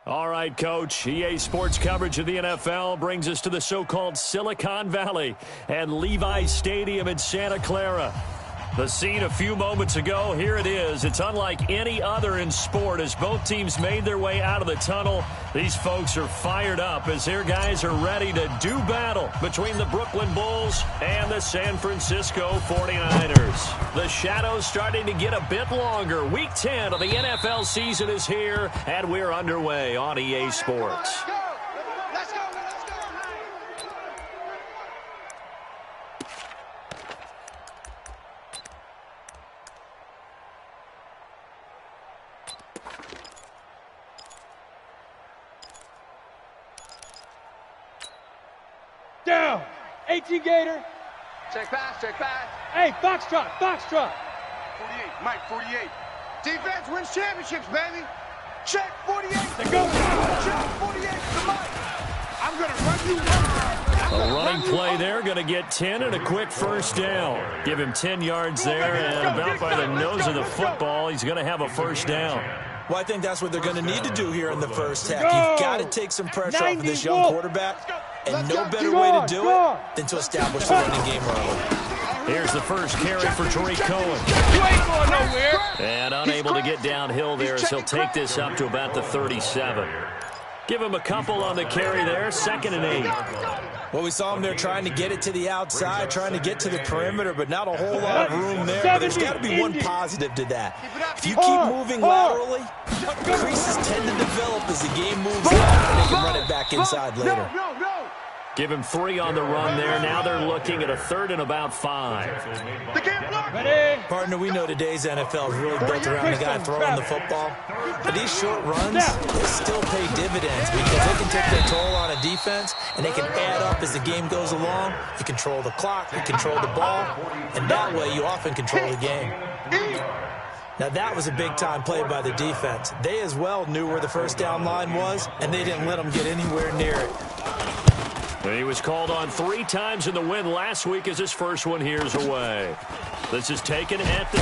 All right, Coach. EA Sports coverage of the NFL brings us to the so-called Silicon Valley and Levi's Stadium in Santa Clara. The scene a few moments ago, here it is. It's unlike any other in sport as both teams made their way out of the tunnel. These folks are fired up as their guys are ready to do battle between the Brooklyn Bulls and the San Francisco 49ers. The shadow's starting to get a bit longer. Week 10 of the NFL season is here, and we're underway on EA Sports. Down. 18 Gator. Check pass, check pass. Hey, Foxtrot, Foxtrot. 48, Mike, 48. Defense wins championships, baby. Check 48. They go. Check 48 to Mike. I'm going to run you. A running play there, going to get 10 and a quick first down. Give him 10 yards there, and about by the nose of the football, he's going to have a first down. Well, I think that's what they're going to need to do here in the first half. You've got to take some pressure off of this young quarterback, and no better way to do it than to establish the running game early. Here's the first carry for Tariq Cohen. You ain't going nowhere. And unable to get downhill there as he'll take this up to about the 37. Give him a couple on the carry there, 2nd and 8. Well, we saw him there trying to get it to the outside, trying to get to the perimeter, but not a whole lot of room there. But there's got to be one positive to that. If you keep moving laterally, creases tend to develop as the game moves on, and they can run it back inside later. Give him 3 on the run there. Now they're looking at a 3rd and about 5. Ready. Partner, we know today's NFL is really built around the guy throwing the football. But these short runs, they still pay dividends because they can take their toll on a defense, and they can add up as the game goes along. You control the clock, you control the ball, and that way you often control the game. Now, that was a big-time play by the defense. They as well knew where the first down line was, and they didn't let them get anywhere near it. He was called on 3 times in the win last week as his first one here's away. This is taken at the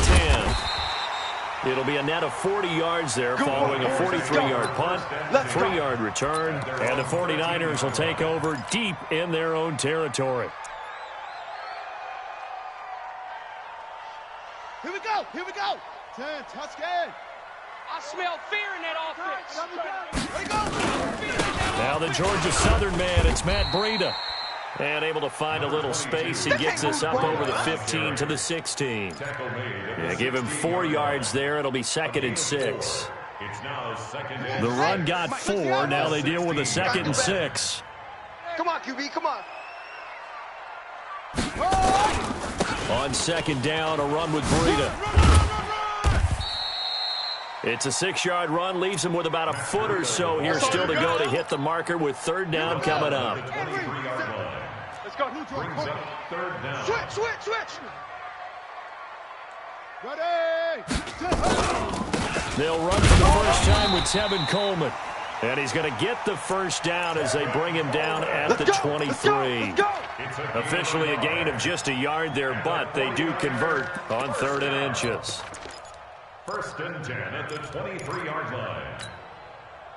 10. It'll be a net of 40 yards there following a 43-yard punt, 3-yard return, and the 49ers will take over deep in their own territory. Here we go, here we go. 10, touchdown. I smell fear in that offense. Here we go. Now the Georgia Southern man, it's Matt Breida. And able to find a little space. He gets this up over the 15 to the 16. Yeah, give him 4 yards there. It'll be 2nd and 6. The run got 4. Now they deal with a 2nd and 6. Come on, QB, come on. On 2nd down, a run with Breida. It's a 6-yard run, leaves him with about a foot or so here still to go to hit the marker with 3rd down coming up. Let's go. Switch. Ready. They'll run for the first time with Tevin Coleman. And he's going to get the first down as they bring him down at the 23. Officially a gain of just a yard there, but they do convert on 3rd and inches. 1st and 10 at the 23-yard line.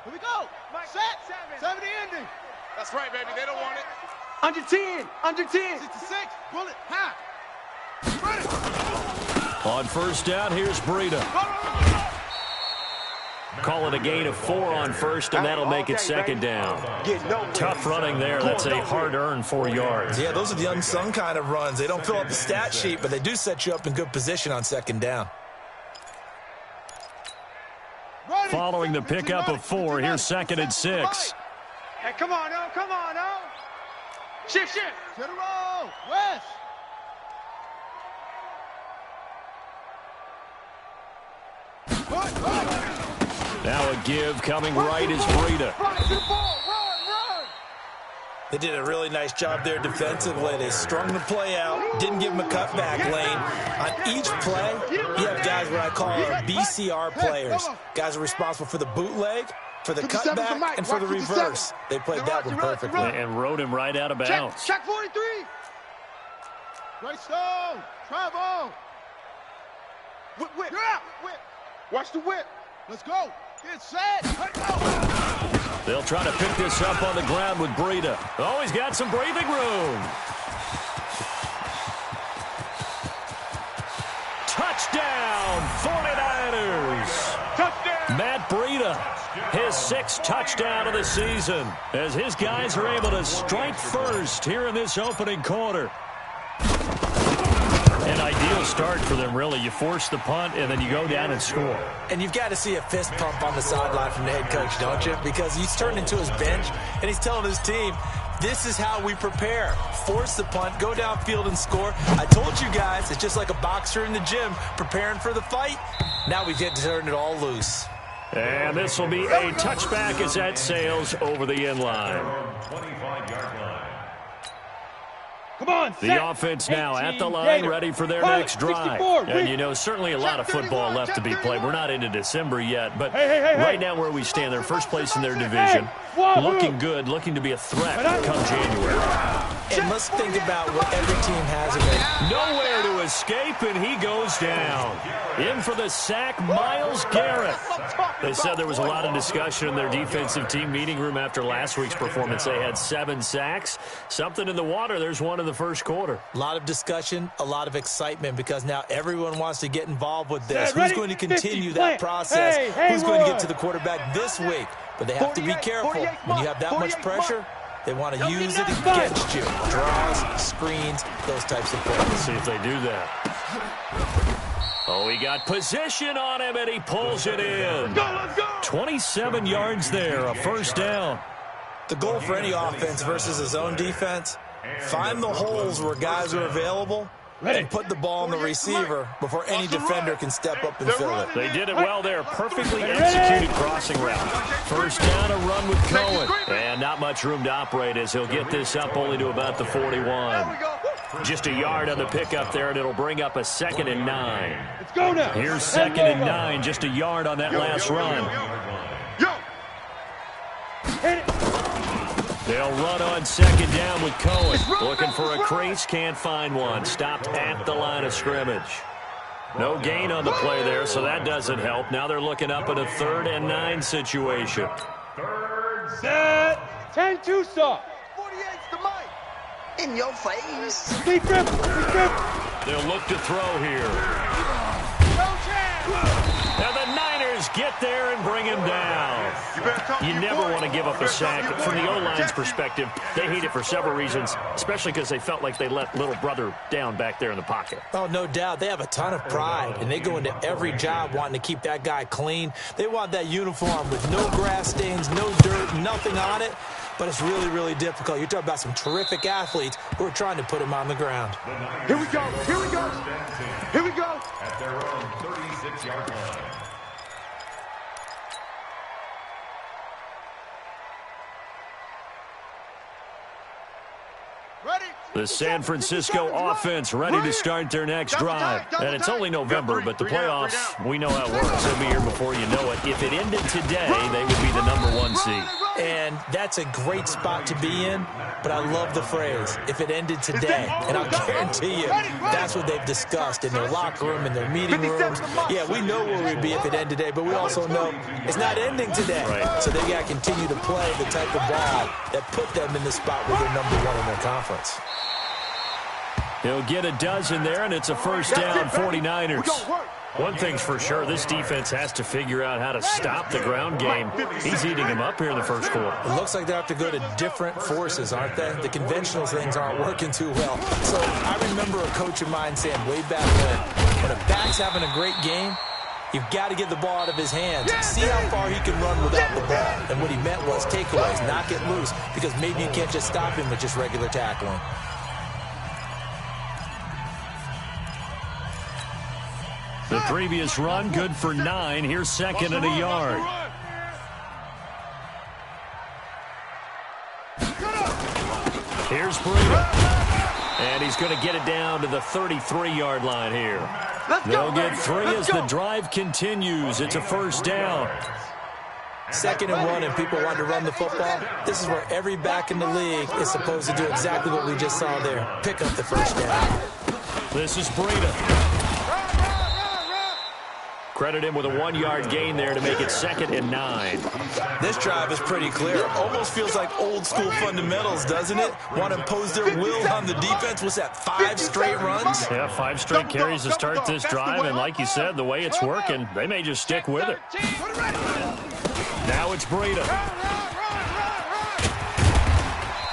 Here we go. Set. 70 ending. That's right, baby. They don't want it. Under 10. 66. Bullet. Half. Ready. On 1st down, here's Breida. Call it a gain of 4 on 1st, and that'll make it 2nd down. Tough running there. That's a hard-earned 4 yards. Yeah, those are the unsung kind of runs. They don't fill up the stat sheet, but they do set you up in good position on 2nd down. Following the pickup of 4, here's 2nd and 6. Hey, come on, oh. Shift. To the roll. West. Now a give coming right is Breida. Run. They did a really nice job there defensively. They strung the play out, didn't give him a cutback lane. On each play, you have guys what I call BCR players. Guys are responsible for the bootleg, for the cutback, and for the reverse. They played that one perfectly. And rode him right out of bounds. Check 43. Right stone. Travel. Whip. You're out. Whip. Watch the whip. Let's go. Get set. Let's go. They'll try to pick this up on the ground with Breida. Oh, he's got some breathing room. Touchdown, 49ers. Touchdown. Matt Breida, his 6th touchdown of the season, as his guys are able to strike first here in this opening quarter. An ideal start for them, really. You force the punt, and then you go down and score. And you've got to see a fist pump on the sideline from the head coach, don't you? Because he's turned into his bench, and he's telling his team, this is how we prepare. Force the punt, go downfield and score. I told you guys, it's just like a boxer in the gym preparing for the fight. Now we get to turn it all loose. And this will be a touchback as that sails over the end line. 25-yard line. Come on, the offense now at the line, ready for their next drive. And, you know, certainly a lot of football left to be played. We're not into December yet, but right now where we stand, they're first place in their division. Looking good, looking to be a threat come January. And let's think about what every team has in it. Nowhere to escape, and he goes down. In for the sack, Myles Garrett. They said there was a lot of discussion in their defensive team meeting room after last week's performance. They had 7 sacks. Something in the water. There's one in the first quarter. A lot of discussion, a lot of excitement, because now everyone wants to get involved with this. Who's going to continue that process? Who's going to get to the quarterback this week? But they have to be careful. When you have that much pressure, they want to use it against you. Draws, screens, those types of plays. Let's see if they do that. Oh, he got position on him, and he pulls it in. 27 yards there, a first down. The goal for any offense versus a zone defense, find the holes where guys are available and put the ball on the receiver before any defender can step up and fill it. They did it well there. Perfectly executed crossing route. First down, a run with Cohen. And not much room to operate as he'll get this up only to about the 41. Just a yard on the pickup there, and it'll bring up a 2nd and 9. Let's go now. Here's 2nd and 9, just a yard on that last run. Hit it. They'll run on 2nd down with Cohen. Looking for a crease, can't find one. Stopped at the line of scrimmage. No gain on the play there, so that doesn't help. Now they're looking up at a 3rd and 9 situation. Set. 10-2 soft. 48's the mic. In your face. Deep grip. They'll look to throw here. Now the Niners get there and bring him down. You never want to give up a sack. From the O-line's perspective, they hate it for several reasons, especially because they felt like they let little brother down back there in the pocket. Oh, no doubt. They have a ton of pride, and they go into every job wanting to keep that guy clean. They want that uniform with no grass stains, no dirt, nothing on it. But it's really, really difficult. You're talking about some terrific athletes who are trying to put him on the ground. Here we go. Here we go. Here we go. At their own 36-yard line. The San Francisco offense ready to start their next drive. And it's only November, but the playoffs, we know how it works. They'll be here before you know it. If it ended today, they would be the #1 seed. And that's a great spot to be in, but I love the phrase, if it ended today. And I'll guarantee you, that's what they've discussed in their locker room, in their meeting rooms. Yeah, we know where we'd be if it ended today, but we also know it's not ending today. Right. So they got to continue to play the type of ball that put them in the spot where they're #1 in their conference. He'll get a dozen there, and it's a first down, 49ers. One thing's for sure, this defense has to figure out how to stop the ground game. He's eating him up here in the first quarter. It looks like they have to go to different forces, aren't they? The conventional things aren't working too well. So I remember a coach of mine saying way back when a back's having a great game, you've got to get the ball out of his hands. See how far he can run without the ball. And what he meant was takeaways, knock it loose, because maybe you can't just stop him with just regular tackling. The previous run, good for 9. Here's 2nd and a yard. Here's Breida. And he's going to get it down to the 33-yard line here. They'll get 3 as the drive continues. It's a first down. 2nd and 1, and people want to run the football. This is where every back in the league is supposed to do exactly what we just saw there. Pick up the first down. This is Breida. Credit him with a 1-yard gain there to make it 2nd and 9. This drive is pretty clear. Almost feels like old-school fundamentals, doesn't it? Want to impose their will on the defense. What's that, 5 straight runs? Yeah, 5 straight carries to start this drive, and like you said, the way it's working, they may just stick with it. Now it's Breida.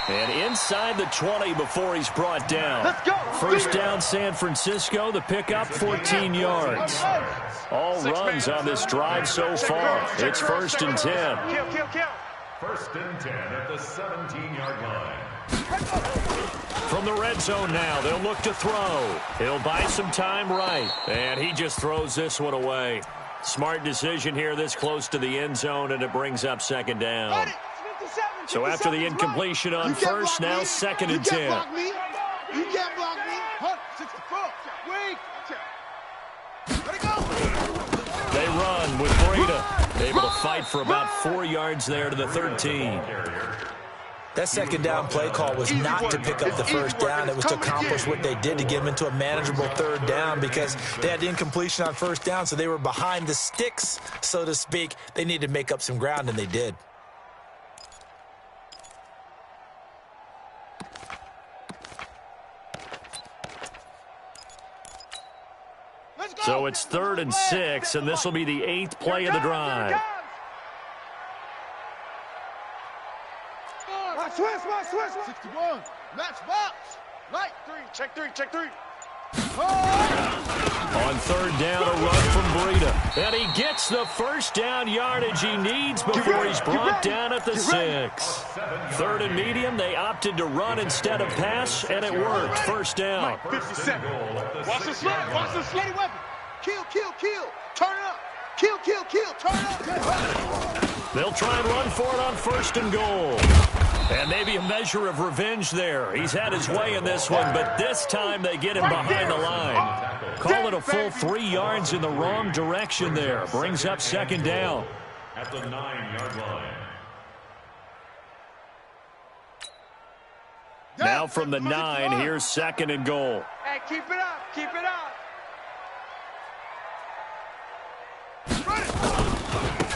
And inside the 20 before he's brought down. First down, San Francisco. The pickup, 14 yards. All runs on this drive so far. It's 1st and 10. 1st and 10 at the 17-yard line. From the red zone now, they'll look to throw. He'll buy some time right. And he just throws this one away. Smart decision here this close to the end zone, and it brings up 2nd down. So after the incompletion on first, now 2nd and 10. You can't block me. 64. Wait. Let it go. They run with Breida. Able to fight for about 4 yards there to the 13. That 2nd down play call was not to pick up the 1st down. It was to accomplish what they did to get them into a manageable 3rd down because they had incompletion on 1st down, so they were behind the sticks, so to speak. They needed to make up some ground, and they did. So it's 3rd and 6, and this will be the 8th play of the drive. Switch. 61. Match box. Light 3. Check 3. On 3rd down, a run from Breida. And he gets the 1st down yardage he needs before he's brought down at the 6. 3rd and medium, they opted to run instead of pass, and it worked. 1st down. 57. Watch the slide. Weapon. Kill. Turn it up. Kill. Turn it up. They'll try and run for it on 1st and goal. And maybe a measure of revenge there. He's had his way in this one, but this time they get him behind the line. Call it a full 3 yards in the wrong direction there. Brings up 2nd down. At the 9-yard line. Now from the 9, here's 2nd and goal. Hey, keep it up.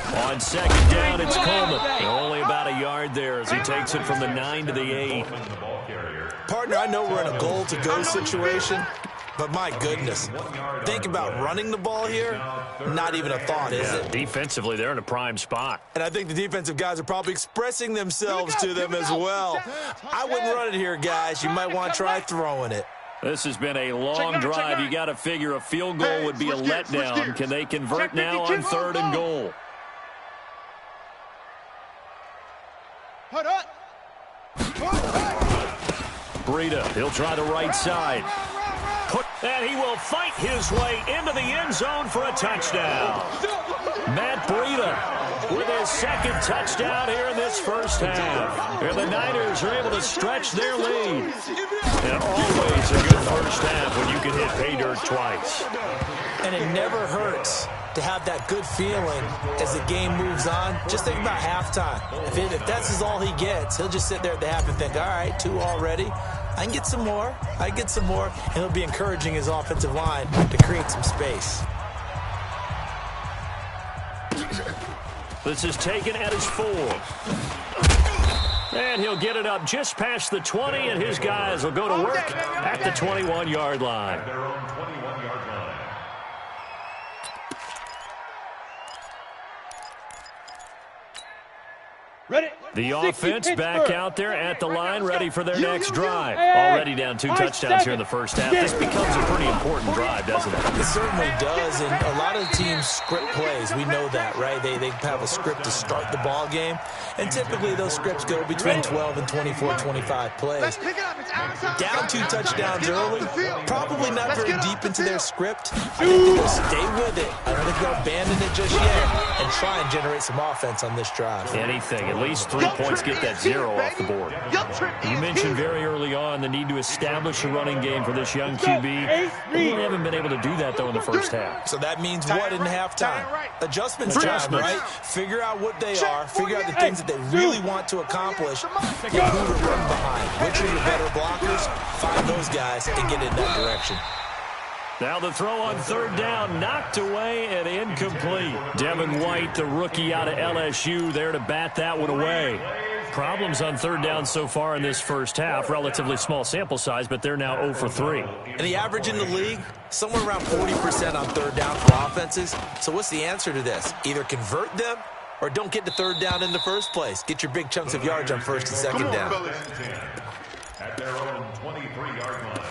On 2nd down, it's Coleman. Only about a yard there as he takes it from the 9 to the 8. Partner, I know we're in a goal-to-go situation, but my goodness, think about running the ball here, not even a thought, is it? Defensively, they're in a prime spot. And I think the defensive guys are probably expressing themselves to them as well. I wouldn't run it here, guys. You might want to try throwing it. This has been a long drive. You got to figure a field goal would be a letdown. Can they convert now on 3rd and goal? Hold up. Breida, he'll try the right side. And he will fight his way into the end zone for a touchdown. Matt Breida with his 2nd touchdown here in this 1st half. And the Niners are able to stretch their lead. And always a good 1st half when you can hit pay dirt twice. And it never hurts to have that good feeling as the game moves on. Just think about halftime. If that's all he gets, he'll just sit there at the half and think, all right, 2 already. I can get some more. And he'll be encouraging his offensive line to create some space. This is taken at his 4. And he'll get it up just past the 20, and his guys will go to work at the 21-yard line. Their own 21-yard line. Ready. The offense back out there at the line, ready for their next drive. Already down 2 touchdowns here in the 1st half. This becomes a pretty important drive, doesn't it? It certainly does, and a lot of teams script plays. We know that, right? They have a script to start the ball game, and typically those scripts go between 12 and 24, 25 plays. Down 2 touchdowns early, probably not very deep into their script. I think they'll stay with it. I don't think they'll abandon it just yet and try and generate some offense on this drive. Anything. At least 3 points get that 0 off the board. You mentioned very early on the need to establish a running game for this young QB. They really haven't been able to do that, though, in the 1st half. So that means what in halftime? Adjustments time, right? Figure out what they are. Figure out the things that they really want to accomplish. Get who to run behind. Which are your better blockers? Find those guys and get in that direction. Now the throw on third down, knocked away and incomplete. Devin White, the rookie out of LSU, there to bat that one away. Problems on third down so far in this first half. Relatively small sample size, but they're now 0 for 3. And the average in the league, somewhere around 40% on third down for offenses. So what's the answer to this? Either convert them or don't get to third down in the first place. Get your big chunks of yards on first and second down. At their own 23-yard line.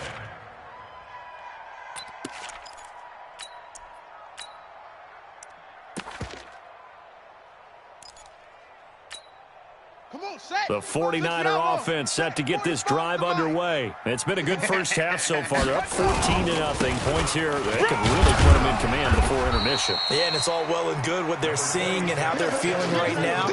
The 49er offense set to get this drive underway. It's been a good first half so far. They're up 14-0. Points here, they can really put them in command before intermission. Yeah, and it's all well and good what they're seeing and how they're feeling right now.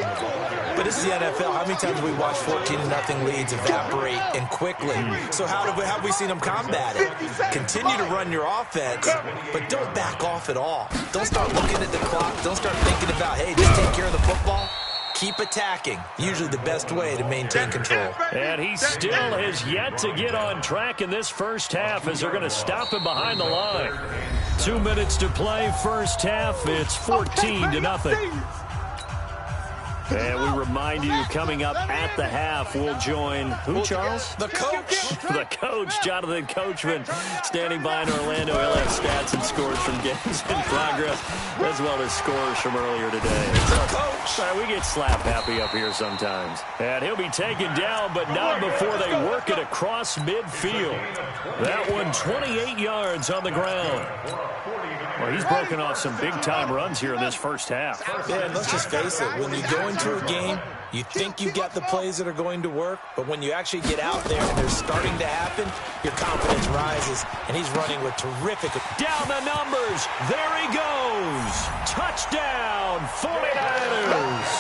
But it's the NFL. How many times have we watched 14-0 leads evaporate and quickly? So how have we seen them combat it? Continue to run your offense, but don't back off at all. Don't start looking at the clock. Don't start thinking about, hey, just take care of the football. Keep attacking. Usually the best way to maintain control. And he still has yet to get on track in this first half as they're going to stop him behind the line. 2 minutes to play first half. It's 14-0. And we remind you, coming up at the half, we'll join who, Charles? The coach. The coach, Jonathan Coachman, standing by in Orlando. He'll have stats and scores from games in progress, as well as scores from earlier today. The coach. We get slap happy up here sometimes. And he'll be taken down, but not before they work it across midfield. That one, 28 yards on the ground. Well, he's broken off some big-time runs here in this first half. Yeah, and let's just face it. When you go into a game, you think you got the plays that are going to work, but when you actually get out there and they're starting to happen, your confidence rises, and he's running with terrific... Down the numbers. There he goes. Touchdown, 49ers.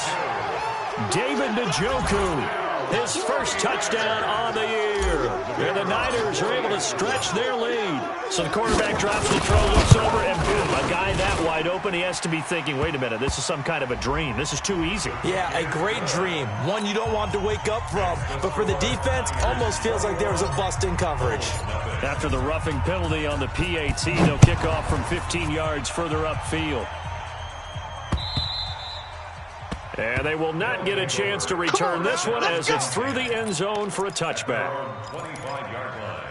David Njoku. His first touchdown on the year. And the Niners are able to stretch their lead. So the quarterback drops the throw, looks over, and boom, a guy that wide open, he has to be thinking, wait a minute, this is some kind of a dream. This is too easy. Yeah, a great dream. One you don't want to wake up from. But for the defense, almost feels like there was a bust in coverage. After the roughing penalty on the PAT, they'll kick off from 15 yards further upfield. And they will not get a chance to return this one as it's through the end zone for a touchback. 25-yard line.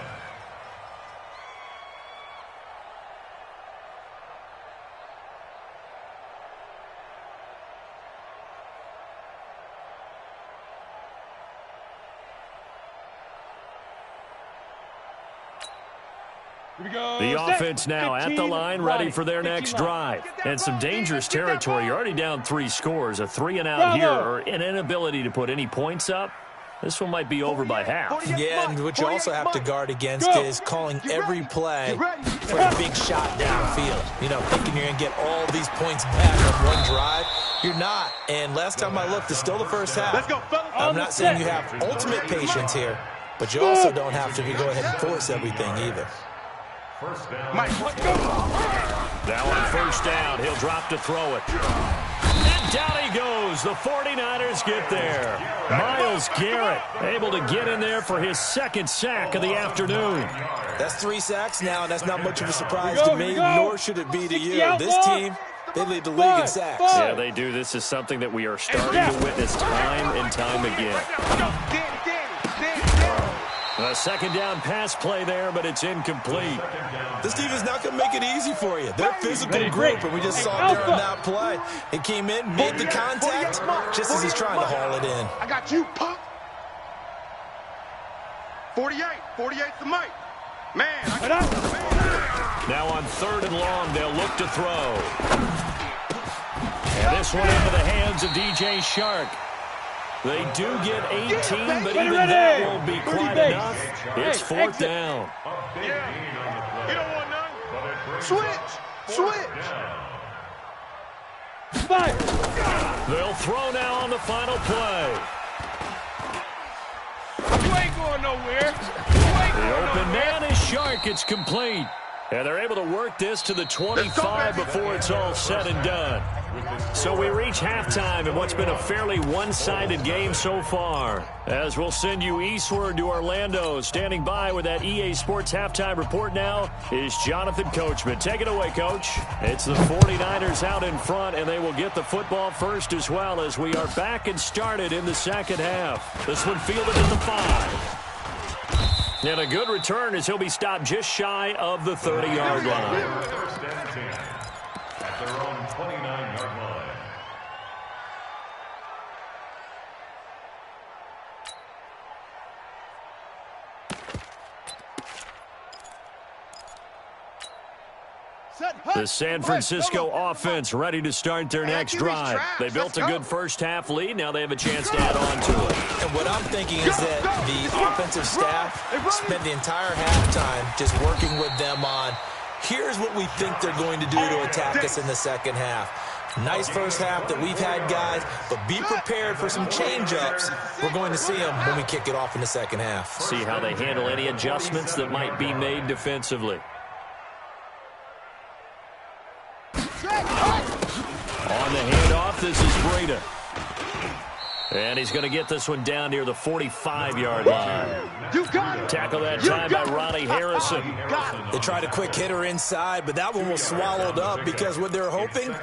The offense now at the line, ready for their next drive. And some dangerous territory. You're already down 3 scores. A 3-and-out here, or an inability to put any points up. This one might be over by half. Yeah, and what you also have to guard against is calling every play for a big shot downfield. You know, thinking you're going to get all these points back on one drive. You're not. And last time I looked, it's still the first half. I'm not saying you have ultimate patience here, but you also don't have to go ahead and force everything either. First down. Mike, let's go. Now on first down, he'll drop to throw it. And down he goes. The 49ers get there. Myles Garrett able to get in there for his second sack of the afternoon. That's 3 sacks now, and that's not much of a surprise to me, nor should it be to you. This team, they lead the league in sacks. Yeah, they do. This is something that we are starting to witness time and time again. A second down pass play there, but it's incomplete. This team is not going to make it easy for you. They're a physical group, and we just saw it there on that play. He came in, made the contact, just as he's trying to haul it in. I got you, punk. 48's the Mike. Man, I got you. Now on third and long, they'll look to throw. And this one into the hands of DJ Shark. They do get 18, but even that won't be quite enough. It's fourth down. Yeah. You don't want none. Switch. They'll throw now on the final play. You ain't going nowhere. The open man is Shark. It's complete. And they're able to work this to the 25 before it's all said and done. So we reach halftime in what's been a fairly one-sided game so far. As we'll send you eastward to Orlando. Standing by with that EA Sports halftime report now is Jonathan Coachman. Take it away, Coach. It's the 49ers out in front, and they will get the football first as well as we are back and started in the second half. This one fielded at the 5. And a good return as he'll be stopped just shy of the 30-yard line. First and 10 at their own 29-yard line. The San Francisco offense ready to start their next drive. They built a good first-half lead. Now they have a chance to add on to it. And what I'm thinking is that the offensive staff spent the entire halftime just working with them on, here's what we think they're going to do to attack us in the second half. Nice first half that we've had, guys, but be prepared for some change-ups. We're going to see them when we kick it off in the second half. See how they handle any adjustments that might be made defensively. On the handoff, this is Breda. And he's going to get this one down near the 45-yard line. Tackle that time by Ronnie Harrison. They tried a quick hitter inside, but that one was swallowed up because what they're hoping,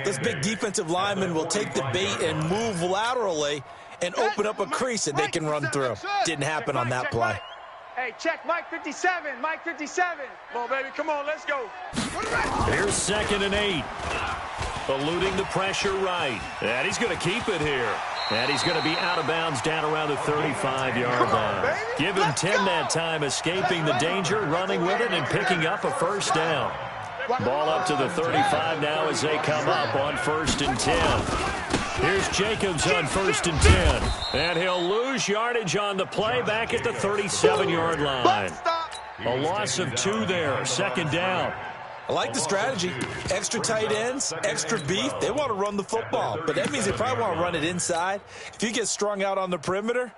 this big defensive lineman will take the bait and move laterally and open up a crease that they can run through. Didn't happen on that play. Hey, check Mike 57. Mike 57. Come on, baby. Come on, let's go. Here's 2nd and 8. Eluding the pressure right. And he's going to keep it here. And he's going to be out of bounds down around the 35-yard line. Give him 10 that time, escaping the danger, running with it, and picking up a first down. Ball up to the 35 now as they come up on 1st and 10. Here's Jacobs on 1st and 10. And he'll lose yardage on the play back at the 37-yard line. A loss of 2 there, 2nd down. I like the strategy. Extra tight ends, extra beef. They want to run the football, but that means they probably want to run it inside. If you get strung out on the perimeter,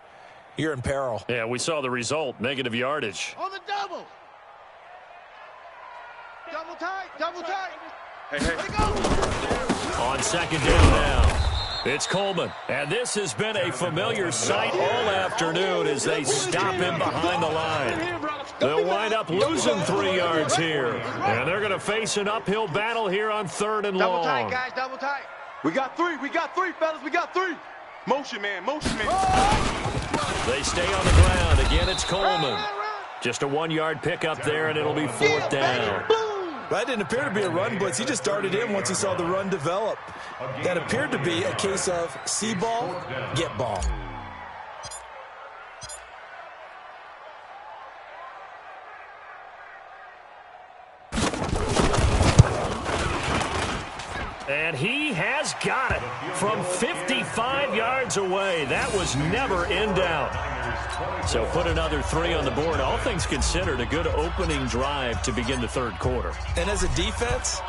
you're in peril. Yeah, we saw the result, negative yardage. On the double. Double tight, double tight. Hey, hey. Let it go. On 2nd down now. It's Coleman, and this has been a familiar sight all afternoon as they stop him behind the line. They'll wind up losing 3 yards here, and they're going to face an uphill battle here on 3rd and long. Double tight, guys, double tight. We got 3, fellas, we got 3. Motion man, motion man. They stay on the ground. Again, it's Coleman. Just a 1-yard pickup there, and it'll be 4th down. That didn't appear to be a run blitz. He just started in once he saw the run develop. That appeared to be a case of see ball, get ball. And he has got it from 55 yards away. That was never in doubt. So put another 3 on the board. All things considered, a good opening drive to begin the 3rd quarter. And as a defense,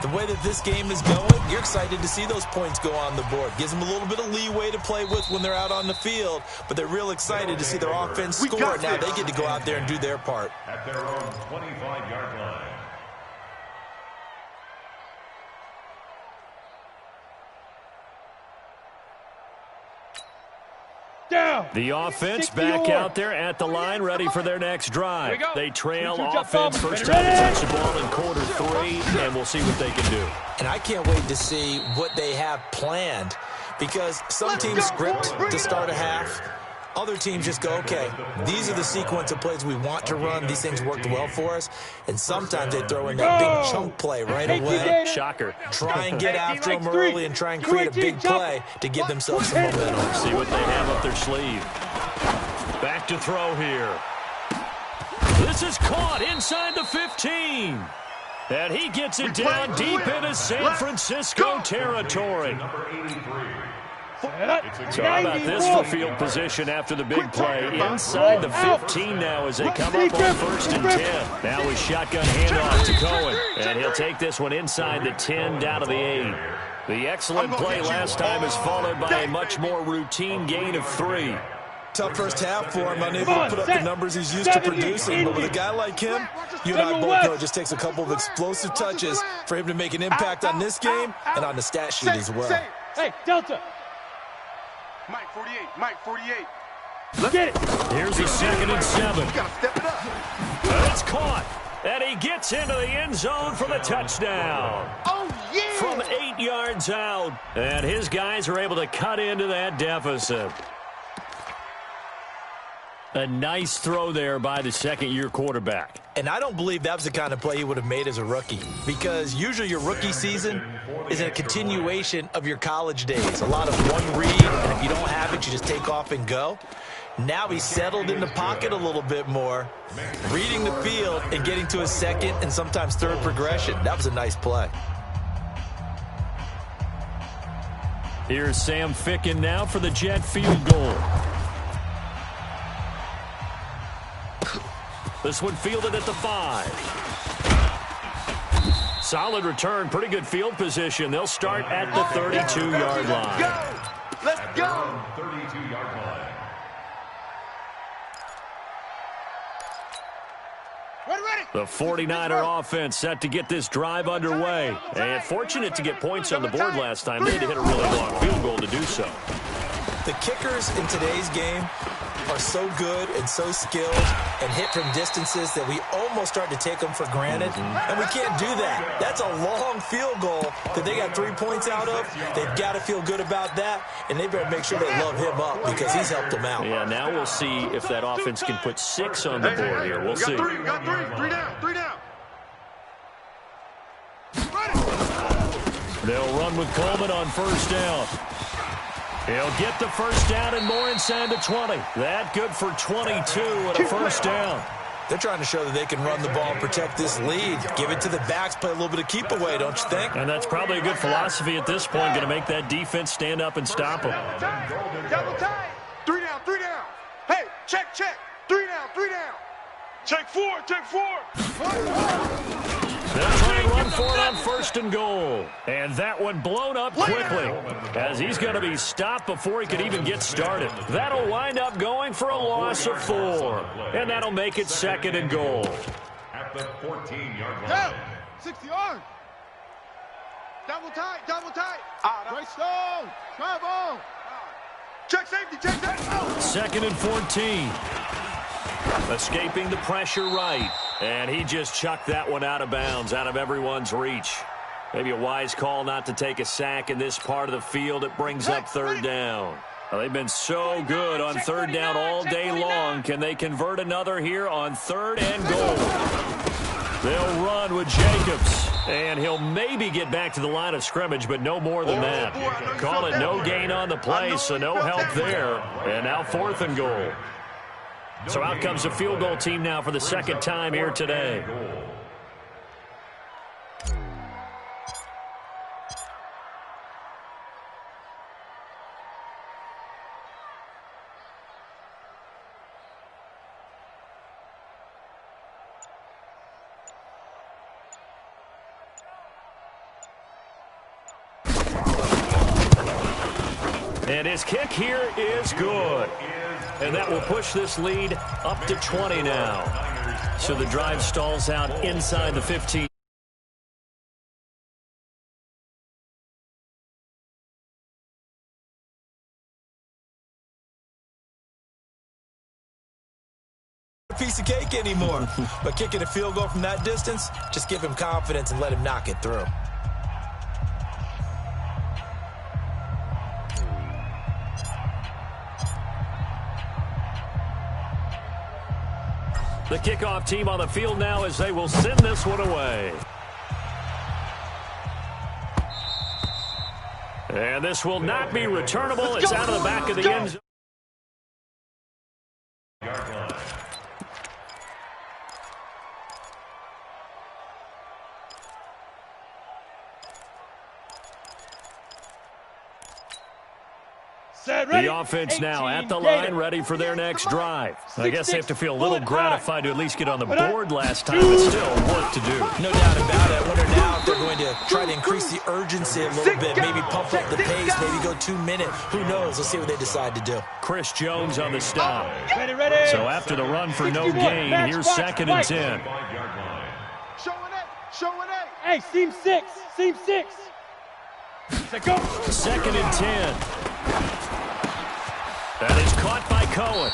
the way that this game is going, you're excited to see those points go on the board. Gives them a little bit of leeway to play with when they're out on the field, but they're real excited to see their offense score. Now they get to go out there and do their part. At their own 25-yard line. The offense back out there at the line, ready for their next drive. They trail offense, first time to touch the ball in quarter 3, and we'll see what they can do. And I can't wait to see what they have planned, because some teams script to start a half. Other teams just go, okay, these are the sequence of plays we want to run. These things worked well for us. And sometimes they throw in that big chunk play right away. Shocker. Try and get after them early and try and create a big play to give themselves some momentum. See what they have up their sleeve. Back to throw here. This is caught inside the 15. And he gets it down deep into San Francisco territory. So how about this for field position after the big play? Inside the 15 now as they come up on 1st and 10. Now with shotgun handoff to Cohen. And he'll take this one inside the 10 down to the 8. The excellent play last time is followed by a much more routine gain of 3. Tough first half for him, unable to put up the numbers he's used to producing. But with a guy like him, you and I both know it just takes a couple of explosive touches for him to make an impact on this game and on the stat sheet as well. Hey, Delta. Mike 48, Mike 48. Let's get it. Here's a 2nd and 7. You gotta step it up. And it's caught. And he gets into the end zone for the touchdown. Oh, yeah. From 8 yards out. And his guys are able to cut into that deficit. A nice throw there by the second-year quarterback. And I don't believe that was the kind of play he would have made as a rookie, because usually your rookie season is a continuation of your college days. A lot of one read, and if you don't have it, you just take off and go. Now he's settled in the pocket a little bit more, reading the field and getting to his second and sometimes third progression. That was a nice play. Here's Sam Ficken now for the Jet field goal. This one fielded at the 5. Solid return, pretty good field position. They'll start at the 32-yard line. Let's go. 32-yard line. The 49er offense set to get this drive underway. And fortunate to get points on the board last time. They had to hit a really long field goal to do so. The kickers in today's game are so good and so skilled and hit from distances that we almost start to take them for granted. And we can't do that. That's a long field goal that they got 3 points out of. They've got to feel good about that, and they better make sure they love him up because he's helped them out. Yeah, now we'll see if that offense can put 6 on the board here. We'll see. We got three. 3 down. 3 down. They'll run with Coleman on first down. He'll get the first down and more inside the 20. That good for 22 and a first down. They're trying to show that they can run the ball and protect this lead. Give it to the backs, play a little bit of keep away, don't you think? And that's probably a good philosophy at this point, going to make that defense stand up and stop them. Double time. 3 down. Hey, check. 3 down. Check 4. They'll try and run for it on first and goal. And that one blown up quickly as he's going to be stopped before he can even get started. That'll wind up going for a loss of 4. And that'll make it 2nd and goal. At the 14-yard line. Go. 60 yards. Double tight. Great stone. Travel. Check safety. 2nd and 14. Escaping the pressure right. And he just chucked that one out of bounds, out of everyone's reach. Maybe a wise call not to take a sack in this part of the field. It brings up 3rd down. Well, they've been so good on 3rd down all day long. Can they convert another here on 3rd and goal? They'll run with Jacobs. And he'll maybe get back to the line of scrimmage, but no more than that. Call it no gain on the play, so no help there. And now 4th and goal. So out comes the field goal team now for the 2nd time here today. And his kick here is good. And that will push this lead up to 20 now. So the drive stalls out inside the 15. Piece of cake anymore. But kicking a field goal from that distance, just give him confidence and let him knock it through. The kickoff team on the field now as they will send this one away. And this will not be returnable. It's out of the back of the end zone. The offense now at the line, ready for their next drive. I guess they have to feel a little gratified to at least get on the board last time, but still work to do. No doubt about it. I wonder now if they're going to try to increase the urgency a little bit, maybe pump up the pace, maybe go 2 minutes. Who knows? Let's see what they decide to do. Chris Jones on the stop. So after the run for no gain, here's 2nd and 10. Showing it. Hey, seam 6. Seam 6. Go. 2nd and 10. That is caught by Cohen.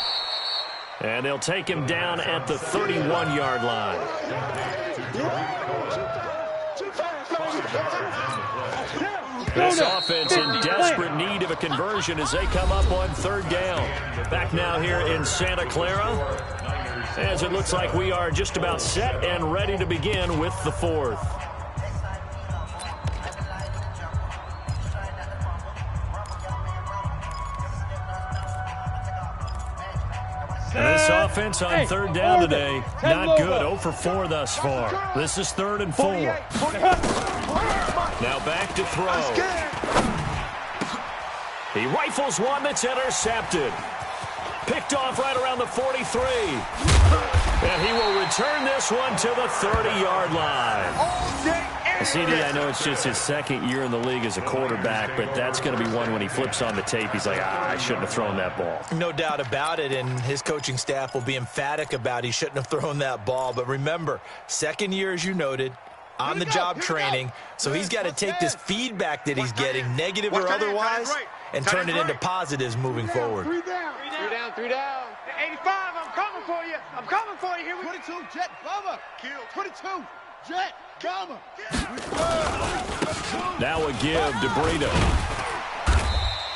And they'll take him down at the 31-yard line. This offense in desperate need of a conversion as they come up on 3rd down. Back now here in Santa Clara, as it looks like we are just about set and ready to begin with the 4th. This offense on 3rd down today, not good. 0 for 4 thus far. This is 3rd and 4. Now back to throw. He rifles one that's intercepted. Picked off right around the 43. And he will return this one to the 30-yard line. CD, I know it's just his 2nd year in the league as a quarterback, but that's going to be one when he flips on the tape. He's like, I shouldn't have thrown that ball. No doubt about it, and his coaching staff will be emphatic about he shouldn't have thrown that ball. But remember, 2nd year, as you noted, on-the-job training, so he's got to take this feedback that he's getting, negative or otherwise, and turn it into positives moving forward. 3 down. 3 down. 85, I'm coming for you. I'm coming for you. Here we go. 22, Jet, bomber. Kill. 22, Jet, bomber. Now a give to Brito.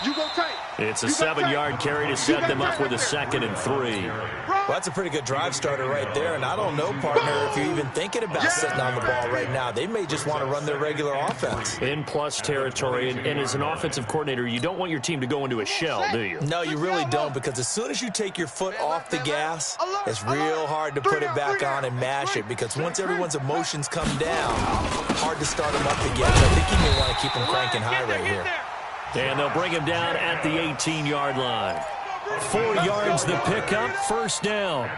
You go tight. It's a 7-yard carry to set them up with a 2nd and 3. Well, that's a pretty good drive starter right there, and I don't know, partner, if you're even thinking about sitting on the ball right now. They may just want to run their regular offense. In plus territory, and as an offensive coordinator, you don't want your team to go into a shell, do you? No, you really don't, because as soon as you take your foot off the gas, it's real hard to put it back on and mash it, because once everyone's emotions come down, hard to start them up again. So I think you may want to keep them cranking high right here. And they'll bring him down at the 18-yard line. 4 yards the pickup, 1st down.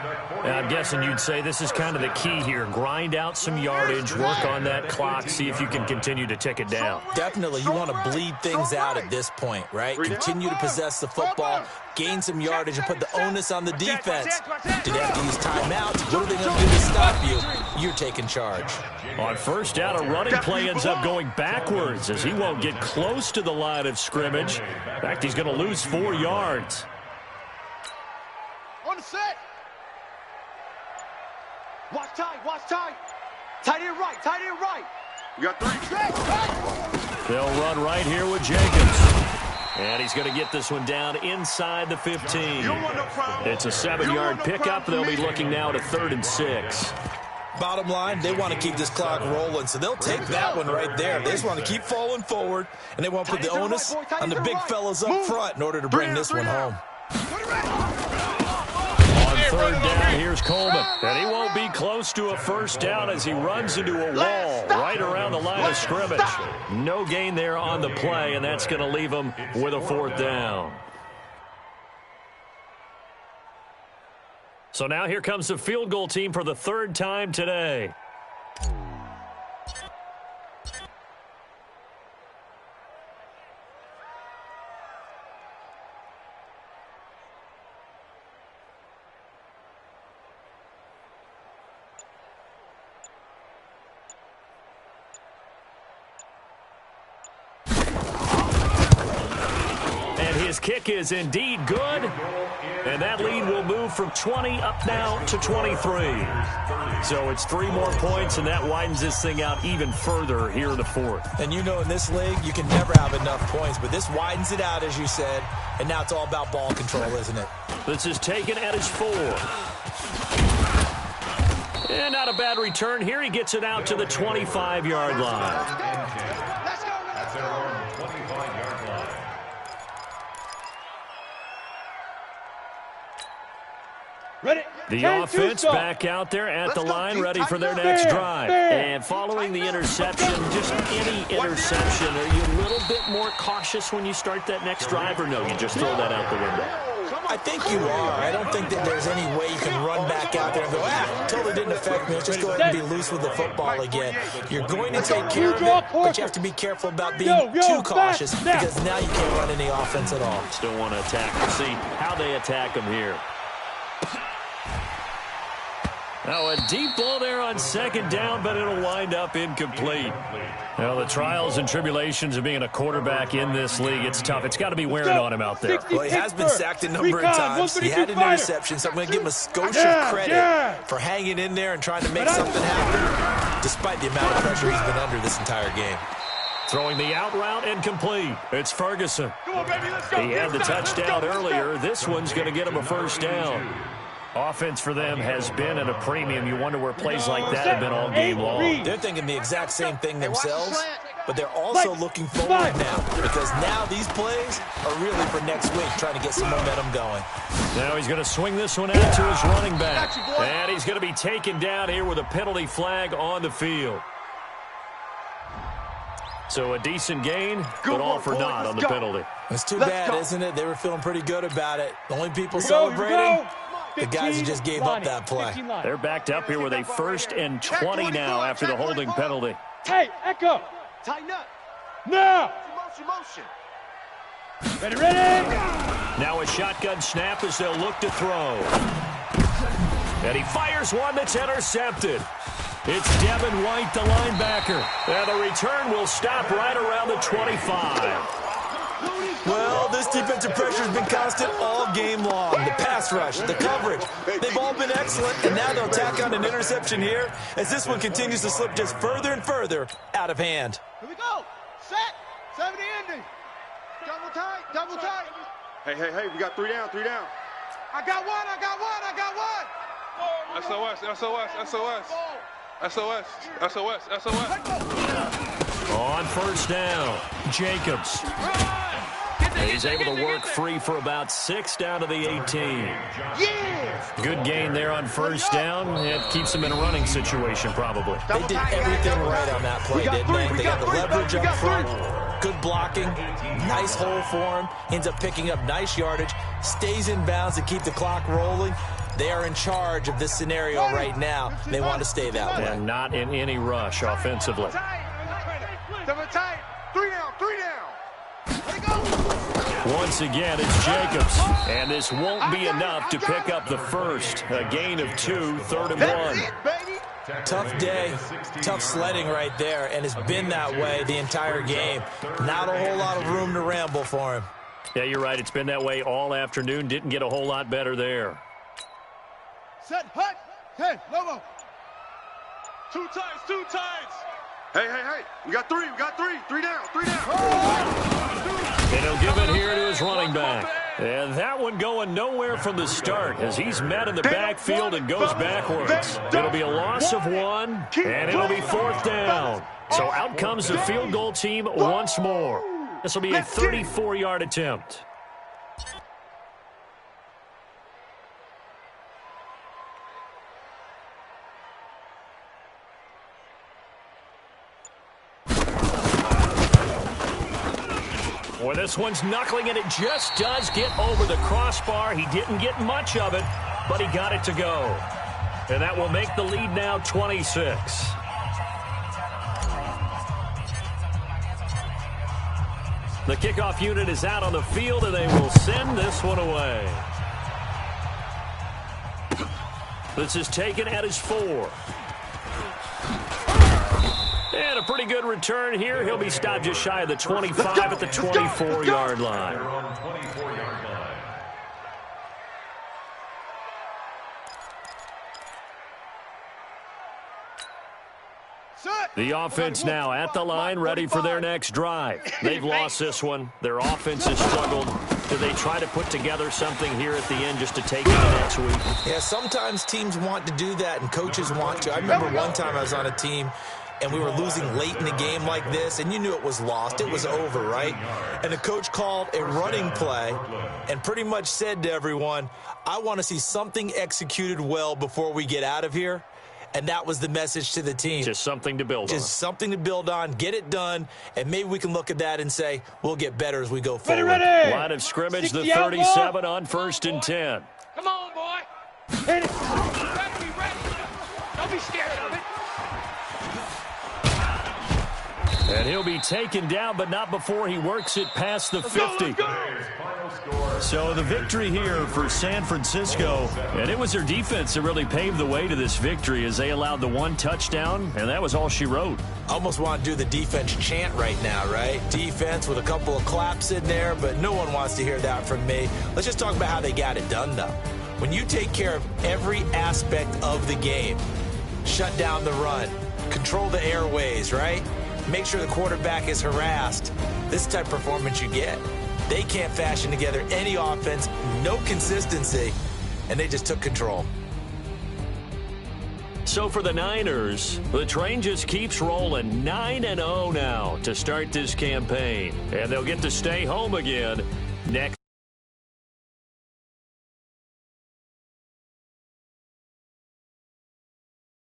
And I'm guessing you'd say this is kind of the key here. Grind out some yardage, work on that clock, see if you can continue to tick it down. Definitely. You want to bleed things out at this point, right? Continue to possess the football, gain some yardage, and put the onus on the defense. Do they have to use timeouts? What are they going to do to stop you? You're taking charge. On 1st down, a running play ends up going backwards as he won't get close to the line of scrimmage. In fact, he's going to lose 4 yards. On the set. Watch tight, watch tight. Tight end right, tight end right. We got 3. They'll run right here with Jenkins. And he's going to get this one down inside the 15. It's a 7-yard pickup. They'll be looking now at a 3rd and 6. Bottom line, they want to keep this clock rolling, so they'll take that one right there. They just want to keep falling forward, and they want to put the onus on the big fellas up front in order to bring this one home. On 3rd down, here's Coleman. And he won't be close to a 1st down as he runs into a wall right around the line of scrimmage. No gain there on the play, and that's going to leave him with a 4th down. So now here comes the field goal team for the 3rd time today. His kick is indeed good, and that lead will move from 20 up now to 23. So it's 3 more points, and that widens this thing out even further here in the 4th. And you know in this league, you can never have enough points, but this widens it out, as you said, and now it's all about ball control, isn't it? This is taken at his 4. And not a bad return here. He gets it out to the 25-yard line. That's their own 25-yard line. Ready? The offense back out there at the line, ready for their next drive. And following the interception, just any interception, are you a little bit more cautious when you start that next drive, or no, you just throw that out the window? I think you are. I don't think that there's any way you can run back out there and go, totally didn't affect me. Let's just go ahead and be loose with the football again. You're going to take care of it, but you have to be careful about being too cautious because now you can't run any offense at all. Still want to attack. We'll see how they attack them here. Now a deep ball there on second down, but it'll wind up incomplete. Well, the trials and tribulations of being a quarterback in this league, it's tough. It's got to be wearing on him out there. Well, he has been sacked a number of times. He had an interception, so I'm going to give him a skosh of credit for hanging in there and trying to make something happen, despite the amount of pressure he's been under this entire game. Throwing the out route and complete. It's Ferguson. Come on, baby, let's go. He had the touchdown earlier. This one's going to get him a first down. Offense for them has been at a premium. You wonder where plays like that have been all game long. They're thinking the exact same thing themselves, but they're also looking forward now because now these plays are really for next week, trying to get some momentum going. Now he's going to swing this one out to his running back. And he's going to be taken down here with a penalty flag on the field. So a decent gain, but all for naught on the penalty. It's too bad, isn't it? They were feeling pretty good about it. The only people celebrating, the guys who just gave up that play. They're backed up here with a 1st and 20 now after the holding penalty. Hey, Echo. Tighten up. Now. Motion. Ready, ready. Now a shotgun snap as they'll look to throw. And he fires one that's intercepted. It's Devin White, the linebacker. And the return will stop right around the 25. Well, this defensive pressure has been constant all game long. The pass rush, the coverage, they've all been excellent, and now they'll tack on an interception here as this one continues to slip just further and further out of hand. Here we go. Set. 70 ending. Double tight. Hey, we got 3 down. I got one. SOS. On first down, Jacobs. He's able to work free for about 6 down to the 18. Good gain there on first down. It keeps him in a running situation, probably. They did everything right on that play, didn't they? They got the leverage up front, good blocking, nice hole for him. Ends up picking up nice yardage, stays in bounds to keep the clock rolling. They are in charge of this scenario right now. They want to stay that way. And not in any rush offensively. Double tight. 3 down. Let it go. Once again, it's Jacobs. And this won't be enough to pick up the first. A gain of 2, 3rd and 1. Tough day, tough sledding right there, and it's been that way the entire game. Not a whole lot of room to ramble for him. Yeah, you're right. It's been that way all afternoon. Didn't get a whole lot better there. Set, hut. Hey, Lobo. 2 times. Hey. We got 3. 3 down. And he'll give it here to his running back. And that one going nowhere from the start as he's met in the backfield and goes backwards. It'll be a loss of 1, and it'll be 4th down. So out comes the field goal team once more. This will be a 34-yard attempt. Boy, this one's knuckling, and it just does get over the crossbar. He didn't get much of it, but he got it to go. And that will make the lead now 26. The kickoff unit is out on the field, and they will send this one away. This is taken at his 4. And a pretty good return here. He'll be stopped just shy of the 25 at the 24-yard line. The offense now at the line, ready for their next drive. They've lost this one. Their offense has struggled. Do they try to put together something here at the end just to take it next week? Yeah, sometimes teams want to do that and coaches want to. I remember one time I was on a team and we were losing late in the game like this, and you knew it was lost. It was over, right? And the coach called a running play and pretty much said to everyone, I want to see something executed well before we get out of here. And that was the message to the team. Just something to build on. Just something to build on, get it done, and maybe we can look at that and say, we'll get better as we go forward. Ready. Line of scrimmage, the 37 on 1st and 10. Come on, boy. Hit it. You better be ready. Don't be scared of it. And he'll be taken down, but not before he works it past the 50. Let's go. So the victory here for San Francisco, and it was their defense that really paved the way to this victory as they allowed the 1 touchdown, and that was all she wrote. Almost want to do the defense chant right now, right? Defense with a couple of claps in there, but no one wants to hear that from me. Let's just talk about how they got it done, though. When you take care of every aspect of the game, shut down the run, control the airways, right? Make sure the quarterback is harassed. This is the type of performance you get. They can't fashion together any offense, no consistency, and they just took control. So for the Niners, the train just keeps rolling 9-0 now to start this campaign. And they'll get to stay home again next.